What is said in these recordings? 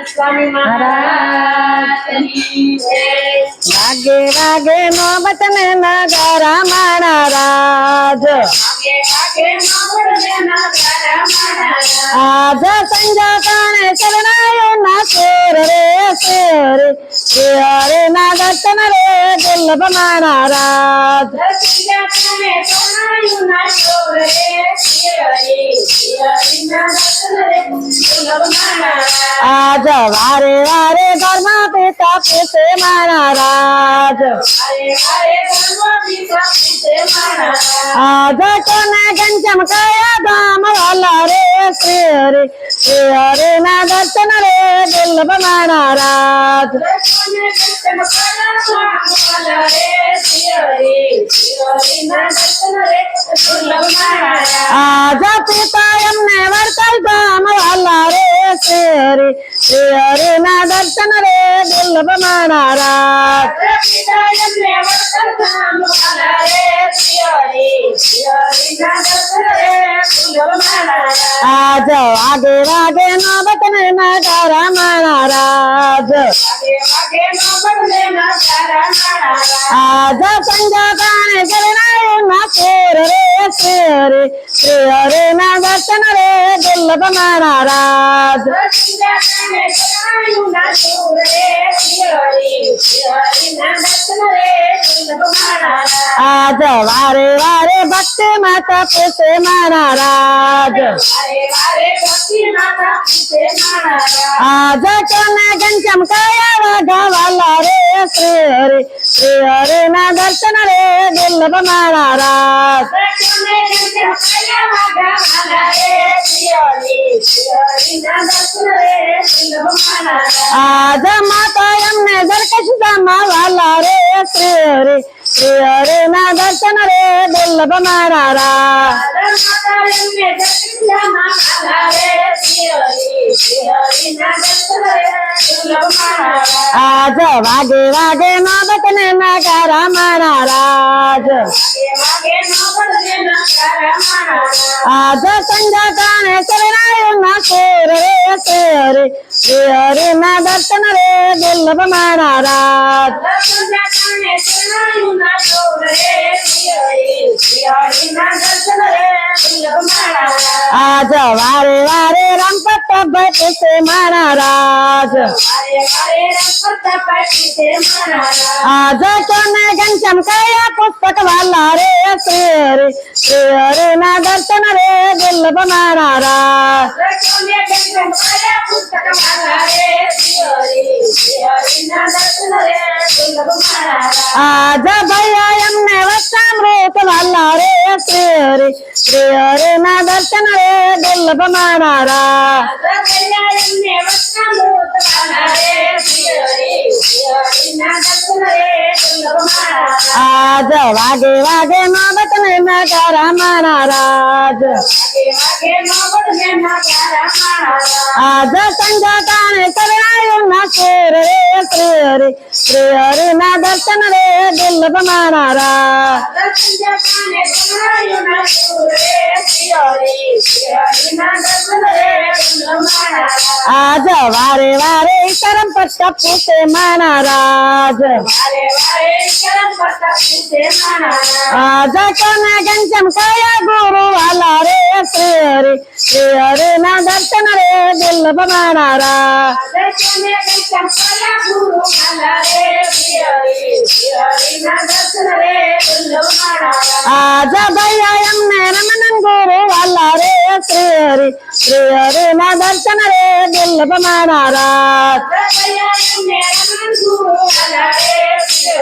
स्वामी महाराजनी जय। वागे वागे नौबत में नगारा महाराज, वागे वागे नौबत में नगारा महाराज। आज संजा काने शरणायो ना शेर रे शेर, हरे ना दर्शन रे दुर्लभ महाराज। संजा काने शरणायो ना शेर रे हरे ना दर्शन रे दुर्लभ महाराज। आज वारे वारे धर्म पिता पूछे महाराज, वारे वारे धर्म पिता पूछे महाराज। आज कोने गंजम काया धाम वाला रे श्री हरे ना दर्शन रे दुर्लभ महाराज। कोने गंजम काया धाम वाला रे श्री हरे ना दर्शन रे दुर्लभ महाराज। आज पिता यमने वर्तल धाम वाला रे श्री हरे ना दर्शन रे दुर्लभ महाराज। पिता यमने वर्तल धाम वाला रे श्री हरे ना दर्शन रे दुर्लभ महाराज। आज आगे आगे नौबत में नगारा महाराज, आगे आगे नौबत में नगारा महाराज। आज संजा काने शरणायो ना शेर रे शेर, हरे ना दर्शन रे दुर्लभ महाराज। संजा काने शरणायो ना शेर रे हरे ना दर्शन रे दुर्लभ महाराज। आज वारे वारे भक्ति माता पूछे महाराज, वारे वारे भक्ति माता पूछे महाराज। आज कोने गंजम काया वाघा वाला रे श्री हरे ना दर्शन रे दुर्लभ महाराज। कोने गंजम काया वाघा वाला रे श्री हरे ना दर्शन रे दुर्लभ महाराज। आज माता यमने दरकश दामा वाला रे श्री हरे ना दर्शन रे दुर्लभ महाराज। माता यमने दरकश दामा वाला रे श्री हरे ना दर्शन रे दुर्लभ महाराज। आज वागे वागे नौबत ने नगारा महाराज, वागे वागे नौबत में नगारा महाराज। आज संजा काने शरणायो ना शेर रे शेर, हरे ना दर्शन रे दुर्लभ महाराज। संजा काने शरणायो ना शेर रे हरे ना दर्शन रे दुर्लभ महाराज। आज वारे वारे राम प्रताप पूछे महाराज, वारे वारे राम प्रताप पूछे महाराज। आज कोने घनश्याम काया पुस्तक वाला रे श्री हरे ना दर्शन रे दुर्लभ महाराज। कोने घनश्याम काया पुस्तक वाला रे श्री हरे ना दर्शन रे दुर्लभ महाराज। आज भैया यमने वस्त्रामृत वाला रे श्री हरे ना दर्शन रे दुर्लभ महाराज। भैया यमने वस्त्रामृत वाला रे श्री हरे ना दर्शन रे दुर्लभ महाराज। आज वागे वागे नौबत में नगारा महाराज, वागे वागे नौबत में नगारा महाराज। आज संजा काने शरणायो ना शेर रे श्री हरे ना दर्शन रे दुर्लभ महाराज। संजा काने शरणायो ना शेर रे श्री हरे ना दर्शन रे दुर्लभ महाराज। आज वारे वारे करम प्रताप पूछे महाराज, वारे वारे करम प्रताप पूछे महाराज। आज कोने घनश्याम काया गुरु वाला रे श्री हरे ना दर्शन रे दुर्लभ महाराज। कोने घनश्याम काया गुरु वाला रे श्री हरे ना दर्शन रे दुर्लभ महाराज। आज भैया यमने रमन गुरु वाला रे श्री हरे ना दर्शन रे दुर्लभ महाराज। भैया यमने रमन गुरु वाला रे श्री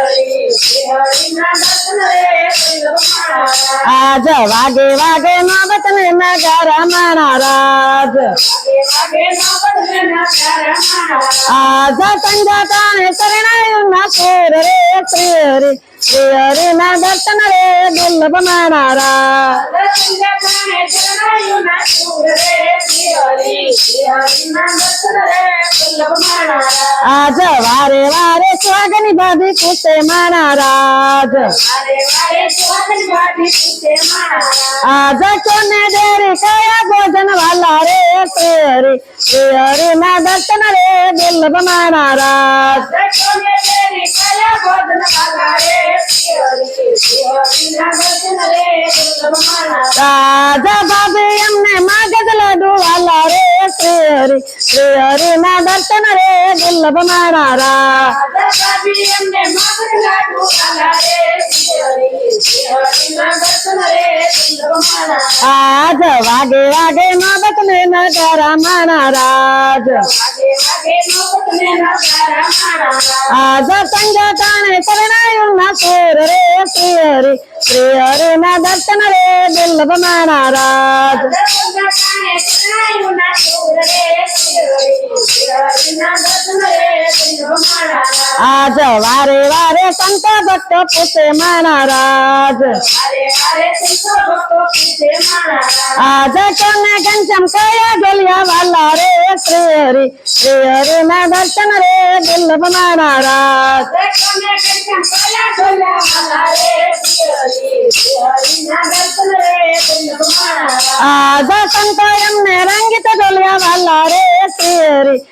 हरे ना दर्शन रे दुर्लभ महाराज। आज वागे वागे नौबत में नगारा महाराज, वागे वागे नौबत में नगारा महाराज। आज संजा काने शरणायो ना शेर रे श्री हरे ना दर्शन रे दुर्लभ महाराज। संजा काने शरणायो ना शेर रे श्री हरे ना दर्शन रे दुर्लभ महाराज। आज वारे वारे સુહાગની ભાભી પૂછે મારા રાજ વારે વારે સુહાગન ભાભી પૂછે મારા રાજ આજ કોને ડેરી કયા ભોજન વાલા રે શ્રી હરિ ના દર્શન રે દુર્લભ મારા રાજ દર્શને તેરી કયા ભોજન વાલા રે શ્રી હરિના દર્શન રે દુર્લભ મારા રાજ રાજા ભાભી અમને માગજ લાડુ વાલા રે શ્રી હરિ ના દર્શન રે દુર્લભ મારા રાજ ભાભી એમને માગર લાડુ વાલા રે શ્રી હરિના દર્શન રે દુર્લભ મારા રાજ આજ વાગે વાગે નોબત ને નગારા મારા રાજ વાગે વાગે નોબતને નગારા મારા રાજ આજ સંજા તાણે શરણાયું ના સુર રે શ્રી હરિ ના દર્શન રે દુર્લભ મારા રાજ દર્શનના કાને શરણાયું ના સુર રે શ્રી હરિના દર્શન રે દુર્લભ મારા રાજ આજ વારે વારે સંત ભક્ત પૂછે મારા રાજ વારે વારે સંતો ભક્તો પૂછે મારા રાજ આજ કોને ઘનશ્યામ કયા ગોલિયા વાલા રે શ્રી હરિ ના દર્શન રે દુર્લભ મારા રાજ દર્શને કંચન કયા ઢોલા વાલા રે શ્રી હરિના દર્શન રે દુર્લભ મારા રાજ આજ સંતો એમને રંગિત ગોલિયા વાલા રે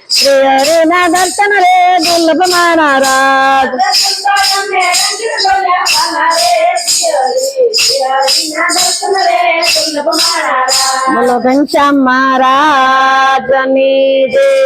શ્રી હરિ ના દર્શન રે દુર્લભ મારા રાજ દર્શન તો એમને રંગીન ઢોલા વાલા રે શ્રી હરિના દર્શન રે દુર્લભ મારા રાજ બોલો ઘનશ્યામ મહારાજની જય